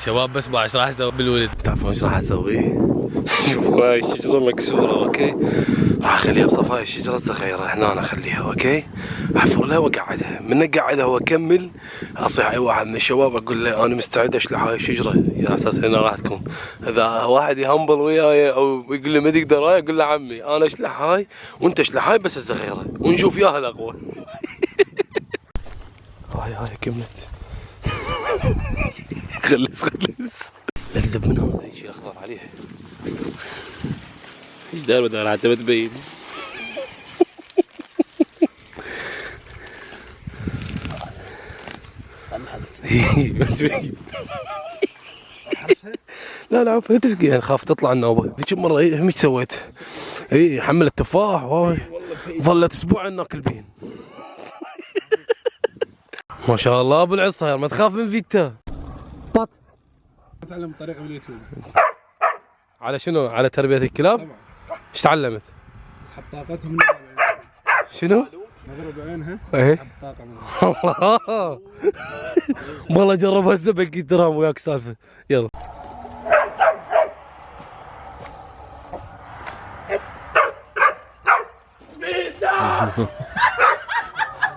شباب بسمع ايش راح اسوي بالولد. تعرفون ايش راح اسوي؟ شوفوا هاي الشجرة مكسورة اوكي؟ راح اخليها بصفايا الشجرة الصغيرة هنا اخليها اوكي؟ احفر لها واقعدها، من اقعدها واكمل اصيح اي واحد من الشباب اقول له انا مستعد اشلح هاي الشجرة، على اساس هنا راح تكون اذا واحد يهمبل وياي او يقول لي ما تقدر هاي اقول له عمي انا اشلح هاي وانت اشلح هاي بس الصغيرة ونشوف ياها الاقوى. هاي كملت. خلص اكذب من هذا شيء اخضر عليه. ايش دار بدار حتى ما تبين. ما تبين. لا لا تسقي خاف تطلع النوبه. ذيك المره هم ايش سويت؟ اي حملت تفاح واي ظلت اسبوع ناكل بين. ما شاء الله ابو العصير ما تخاف من فيتا. تعلم طريقه باليوتيوب. على شنو؟ على تربيه الكلاب؟ طبعا. ايش تعلمت؟ تسحب طاقتها من شنو؟ نظرة بعينها. ايه تسحب طاقه منها. والله جرب هسه بقي درهم وياك سالفه. يلا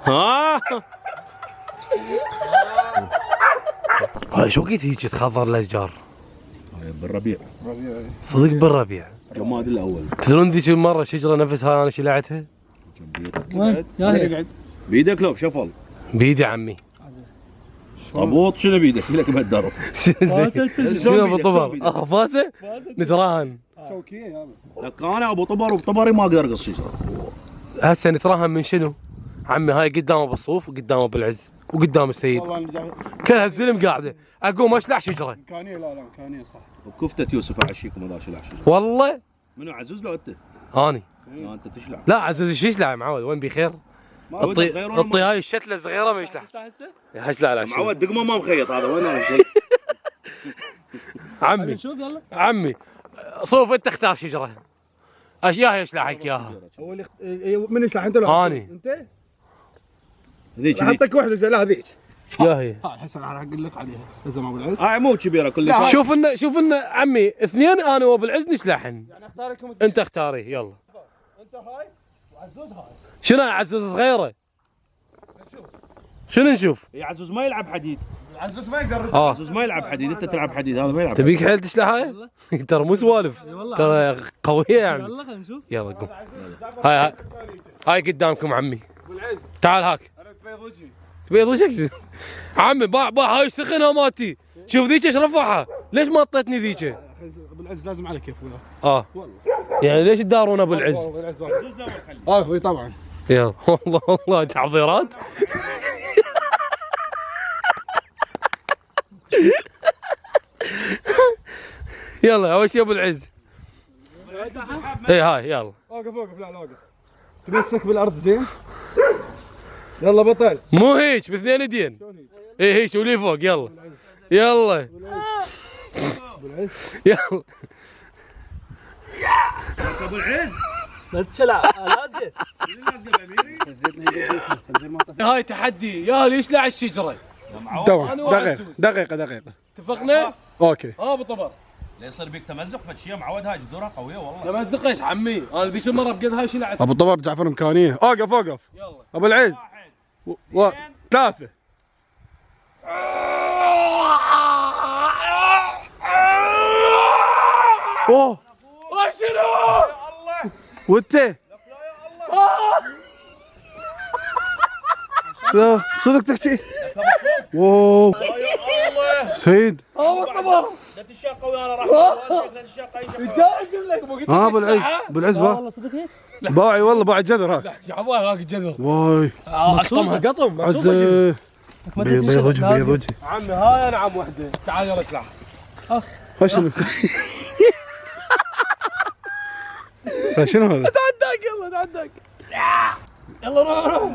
ها هاي شو وقت هيك تخضر الاشجار؟ بالربيع. صدق بالربيع. جماد الاول. تدرون ذيك المره شجره نفسها انا شلعتها؟ وين؟ يا بيدك لو شفل. بيدي عمي. طابوط شنو بيدك؟ لك بهالدرب. شنو ابو طبر؟ فاسه؟ نتراهن. شوكيه يا لك انا ابو طبر وبطبري ما اقدر اقص شجره. هسه نتراهن من شنو؟ عمي هاي قدامه بالصوف وقدامه بالعز وقدام السيد. والله انا جاي. كل هالزلم قاعده اقوم اشلح شجره. امكانيه لا امكانيه صح. وكفته يوسف اعشيكم اذا شلع شجره. والله منو عزوز لو انت؟ اني لا انت تشلع. لا عزيز ايش يشلع معود وين بخير؟ الطي هاي الشتله الصغيره ما يشلح. اشلع لا معود دقمه ما مخيط هذا وين مخيط؟ عمي شوف يلا. عمي صوف انت اختار شجره اشياء يشلح لك اياها. هو من يشلح انت لو اني انت؟ ذيك حطك واحده زي لا ذيك. يا هي هاي حسن انا اقول لك عليها لازم ابو العز. مو كبيره كل شيء. شوف لنا عمي اثنين انا وابو العز نشلحن. يعني اختار لكم انت اختاري يلا. انت هاي وعزوز هاي. شنو عزوز صغيره؟ شنو نشوف؟ يا عزوز ما يلعب حديد. عزوز ما يقدر. عزوز ما يلعب حديد، انت تلعب حديد هذا ما يلعب. تبيك حيل تشلح هاي؟ ترى مو سوالف ترى قويه يعني. يلا خلينا نشوف. يلا قوم. هاي قدامكم عمي. ابو العز تعال هاك. انا تبيض وجهي. تبيض وجهك عمي باع هاي ثخنها ماتي. شوف ذيك ايش رفعها؟ ليش ما اعطيتني ذيك؟ ابو العز لازم على كيف وياه. والله يعني ليش تدارون ابو العز؟ اخوي طبعا. يلا والله تحضيرات. يلا اول شيء ابو العز. اي هاي يلا. اوقف لا اوقف. تمسك بالارض زين. يلا بطل. مو هيك باثنين ايدين. اي هيك ولي فوق يلا. يلا. يلا. ابو العز لا تشلع لازقه. هاي تحدي يا اللي يشلع الشجره. تمام دقيقة اتفقنا؟ اوكي. ابو طبر. لا يصير بيك تمزق فشي معود هاي جذورها قويه والله. تمزق ايش عمي؟ انا ذيك المره بقد هاي شلعت. ابو طبر جعفر امكانيه. اوقف يلا. ابو العز. ثلاثة. اوه شنو؟ وانت؟ لا صدق تحكي؟ واو سيد. ابو طبر. لا تشاق قوي انا راح لا تشاق اي شيء. اقول لك ما قلت ابو العز والله صدق هيك؟ باعي والله باعي جذر هاك. عباي هاك الجذر. واي اقطمها قطم. عز بيض وجهي. عمي هاي انا عم وحده. تعال يلا اشلح. شنو؟ شنو هذا؟ اتعداك يلا اتعداك. يلا روح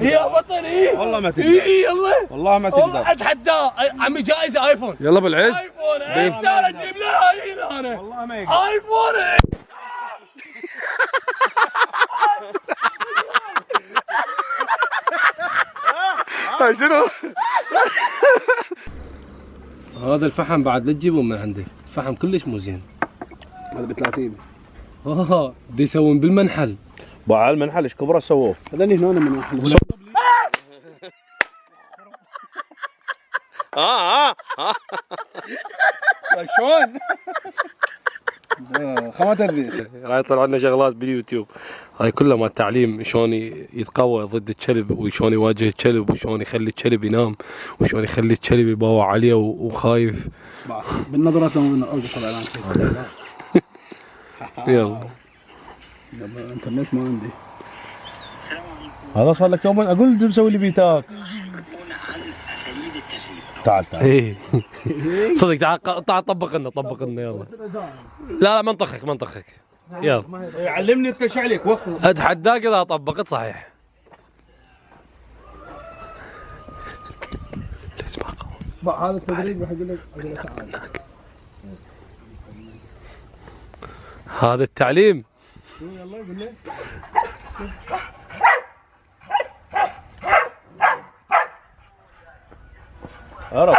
يا بطل. والله ما تقدر. يلا والله ما والله تقدر. اتحداه عمي جائزه ايفون. يلا بالعز. ايفون ايش اجيب لها هنا انا. والله ما يقدر. ايفون. شنو؟ هذا الفحم بعد لا تجيبه من عندك، الفحم كلش مو زين. هذا ب 30. دي يسوون بالمنحل. باع المنحل ايش كبره سووه؟ هذني هنا من واحد. شلون؟ خامات الذي راح يطلع لنا شغلات باليوتيوب، هاي كلها مال تعليم شلون يتقوى ضد الكلب، وشلون يواجه الكلب، وشلون يخلي الكلب ينام، وشلون يخلي الكلب يباوع عليه وخايف. بالنظرات لما اوقف الاعلان. يلا الانترنت ما عندي. هذا صار لك يومين اقول مسوي لي بيتاك. تعال ايه صدق تعال طبق لنا يلا. لا ما نطخك يلا. علمني انت شو عليك وخر. اتحداك اذا طبقت صحيح. ليش ما هذا التدريب راح اقول لك تعال. هذا التعليم. يلا قول لي. عرف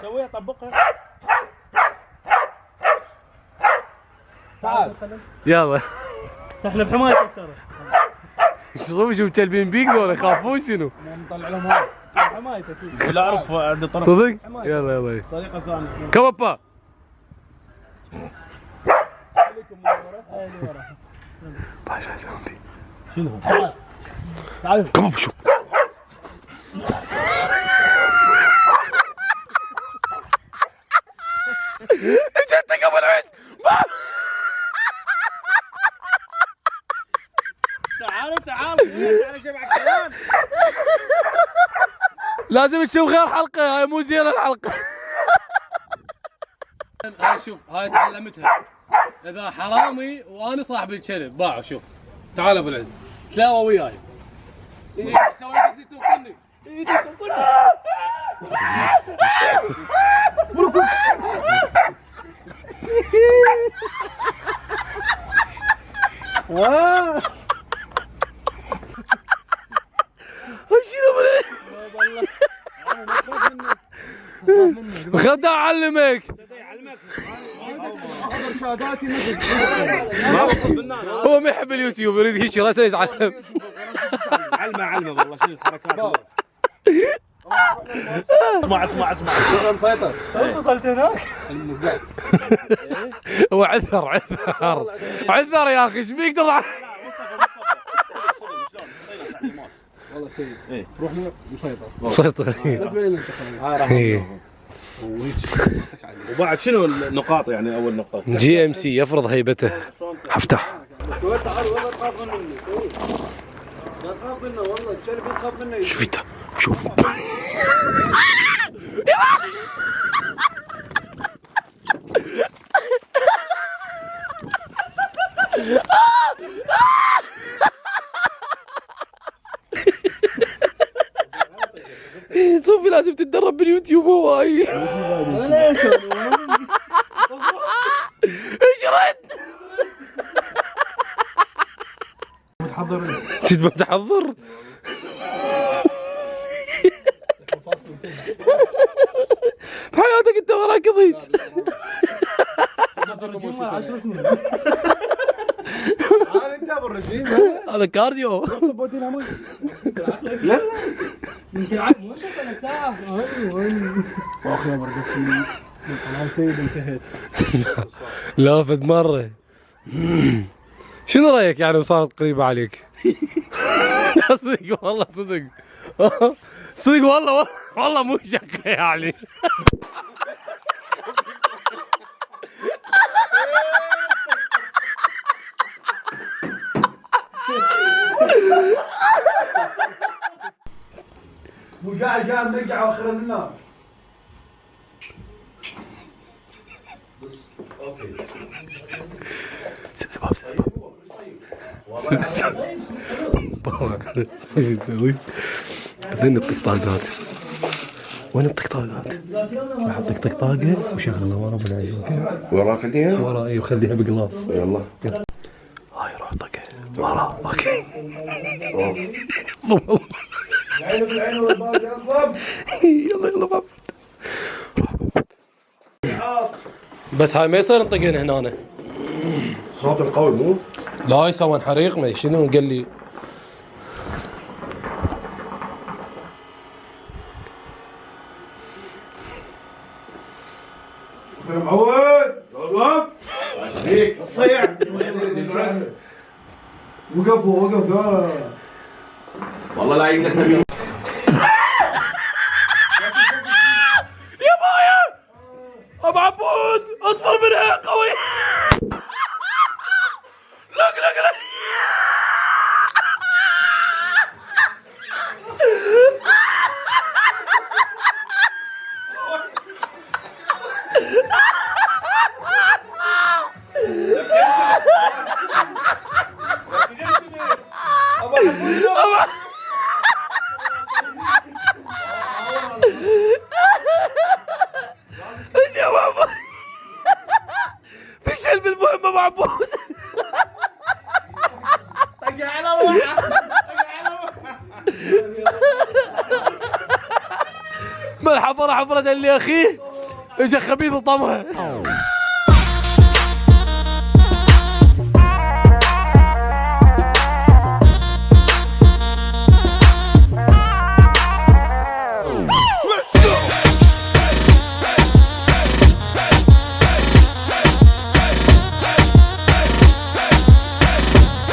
سويها طبقها. تعال يلا سحنا بحمايتك ترى. شو كلبين بيك ذولا يخافون شنو؟ نطلع لهم هاي حمايتك. لا اعرف عندي طرف. صدق؟ يلا طريقه ثانيه. كبابا خليكم من ورا. باشا اسوي شنو؟ تعال كبابا شوف. جت قبل عيد. تعال جمع كلام. لازم تشوف غير حلقة، هاي مو زينة الحلقة. هاي شوف هاي تعلمتها، إذا حرامي وأنا صاحب الكلب باعه. شوف تعال أبو العز تلاوى وياي. سوي تقتلني. غدا اعلمك. هو ما يحب اليوتيوب، يريد هيك راسه يتعلم. علمه والله شنو الحركات. اسمع مسيطر. وصلت هناك. هو عثر يا اخي، ايش بيك تطلع؟ والله سيد. روح مسيطر. لا تبين انت خلاص. وبعد شنو النقاط يعني اول نقطة؟ GMC يفرض هيبته. افتح. تعال والله تخاف مني. لا تخاف منه والله الكلب يخاف منه. شوف انت شوف. صوفي لازم تتدرب باليوتيوب هواي. ايش رد؟ متحضر جد متحضر؟ بحياتك انت وراك قضيت. انت ابو الرجيم. هذا كارديو. لا يمكن عاد مو انت ساعه. واخي ابو الرجيم خلاص سيد انتهيت. لا فد مرة. شنو رايك يعني وصارت قريبة عليك؟ لا صدق والله صدق. صدق والله مو شقة يعني. وقاعد نقع واخر النار. سد الباب. ايش تسوي؟ بعدين نطق طاقات. وين الطقطاقات؟ راح اطق طقطاقه وشغلها ورا بالعيش. ورا خليها؟ ورا اي وخليها بقلاص. يلا هاي روح طقه ورا. اوكي العين بالعين والباقي اضرب. يلا بابا روح. بس هاي ما يصير نطقين هنا. صوت القوي مو؟ لا يسوون حريق ما شنو قال لي. معود وقف ايش فيك؟ الصيع وقف والله لا يقدر تبي يا بايا ابو عبود اطفر منها قوي. لق فشل بالمهمة ابو عبود. ما الحفرة حفرة اللي اخيه اجا خبيث وطمها.